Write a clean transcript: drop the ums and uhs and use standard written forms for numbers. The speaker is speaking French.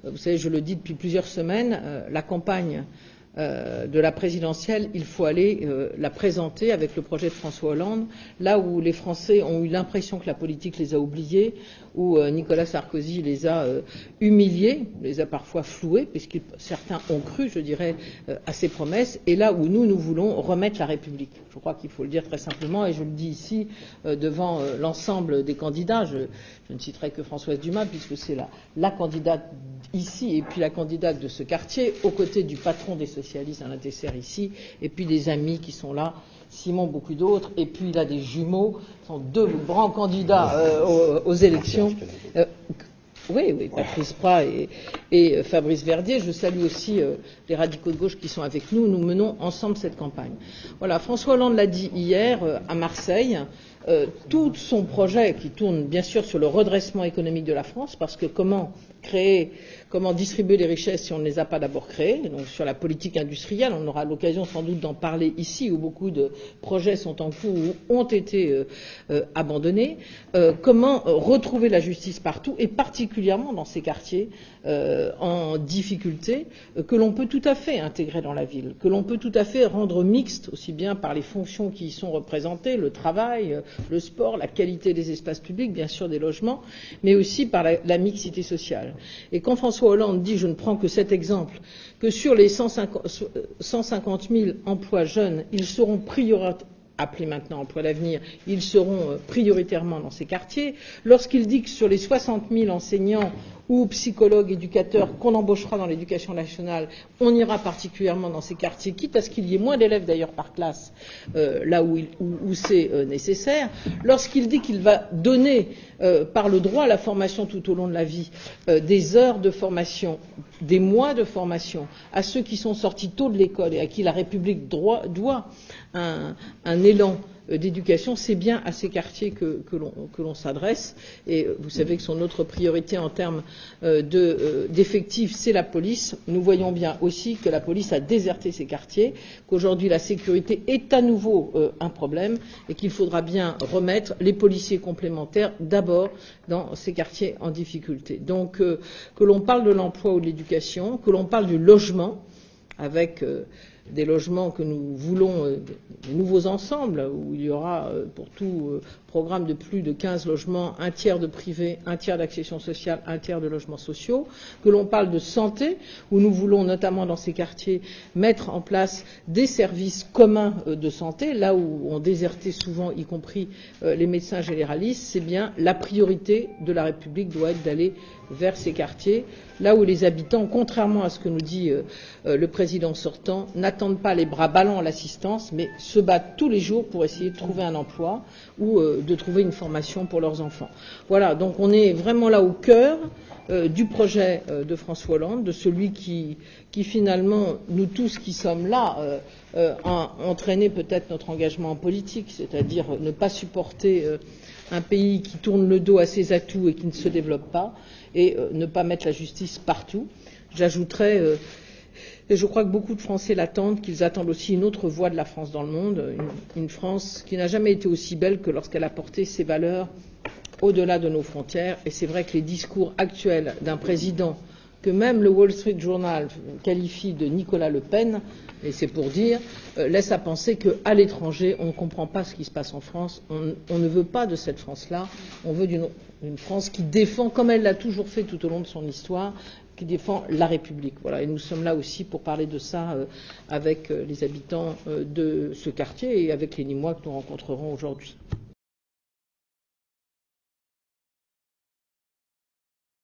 vous savez, je le dis depuis plusieurs semaines, la campagne de la présidentielle, il faut aller la présenter avec le projet de François Hollande, là où les Français ont eu l'impression que la politique les a oubliés, où Nicolas Sarkozy les a humiliés, les a parfois floués, puisque certains ont cru, je dirais, à ses promesses, et là où nous voulons remettre la République. Je crois qu'il faut le dire très simplement, et je le dis ici devant l'ensemble des candidats. Je ne citerai que Françoise Dumas, puisque c'est la candidate ici, et puis la candidate de ce quartier, aux côtés du patron des socialistes à l'Inter ici, et puis des amis qui sont là, Simon, beaucoup d'autres, et puis il a des jumeaux, ce sont deux grands candidats aux élections. Oui, Patrice Prat et Fabrice Verdier. Je salue aussi les radicaux de gauche qui sont avec nous. Nous menons ensemble cette campagne. Voilà, François Hollande l'a dit hier à Marseille. Tout son projet qui tourne bien sûr sur le redressement économique de la France, parce que comment distribuer les richesses si on ne les a pas d'abord créées, donc sur la politique industrielle, on aura l'occasion sans doute d'en parler ici, où beaucoup de projets sont en cours ou ont été abandonnés, comment retrouver la justice partout, et particulièrement dans ces quartiers en difficulté, que l'on peut tout à fait intégrer dans la ville, que l'on peut tout à fait rendre mixte, aussi bien par les fonctions qui y sont représentées, le travail, le sport, la qualité des espaces publics, bien sûr des logements, mais aussi par la mixité sociale. Et quand François Hollande dit, je ne prends que cet exemple, que sur les 150 000 emplois jeunes, ils seront appelés maintenant emploi d'avenir, ils seront prioritairement dans ces quartiers, lorsqu'il dit que sur les 60 000 enseignants ou psychologues, éducateurs qu'on embauchera dans l'éducation nationale, on ira particulièrement dans ces quartiers, quitte à ce qu'il y ait moins d'élèves d'ailleurs par classe, là où c'est nécessaire. Lorsqu'il dit qu'il va donner, par le droit à la formation tout au long de la vie, des heures de formation, des mois de formation à ceux qui sont sortis tôt de l'école et à qui la République doit un élan d'éducation, c'est bien à ces quartiers que l'on s'adresse. Et vous savez que son autre priorité en termes d'effectifs, c'est la police. Nous voyons bien aussi que la police a déserté ces quartiers, qu'aujourd'hui la sécurité est à nouveau un problème et qu'il faudra bien remettre les policiers complémentaires d'abord dans ces quartiers en difficulté. Donc que l'on parle de l'emploi ou de l'éducation, que l'on parle du logement, avec des logements que nous voulons, des nouveaux ensembles, où il y aura pour tout programme de plus de 15 logements, un tiers de privé, un tiers d'accession sociale, un tiers de logements sociaux, que l'on parle de santé, où nous voulons notamment dans ces quartiers mettre en place des services communs de santé, là où on désertait souvent, y compris les médecins généralistes. C'est bien la priorité de la République doit être d'aller vers ces quartiers, là où les habitants, contrairement à ce que nous dit le président sortant, n'attendent pas les bras ballants à l'assistance, mais se battent tous les jours pour essayer de trouver un emploi ou de trouver une formation pour leurs enfants. Voilà, donc on est vraiment là au cœur du projet de François Hollande, de celui qui finalement, nous tous qui sommes là, a entraîné peut-être notre engagement en politique, c'est-à-dire ne pas supporter un pays qui tourne le dos à ses atouts et qui ne se développe pas, et ne pas mettre la justice partout. J'ajouterais, et je crois que beaucoup de Français l'attendent, qu'ils attendent aussi une autre voix de la France dans le monde, une France qui n'a jamais été aussi belle que lorsqu'elle a porté ses valeurs au-delà de nos frontières. Et c'est vrai que les discours actuels d'un président que même le Wall Street Journal qualifie de Nicolas Le Pen, et c'est pour dire, laisse à penser qu'à l'étranger, on ne comprend pas ce qui se passe en France. On ne veut pas de cette France-là. On veut d'une France qui défend, comme elle l'a toujours fait tout au long de son histoire, qui défend la République. Voilà. Et nous sommes là aussi pour parler de ça avec les habitants de ce quartier et avec les Nîmois que nous rencontrerons aujourd'hui.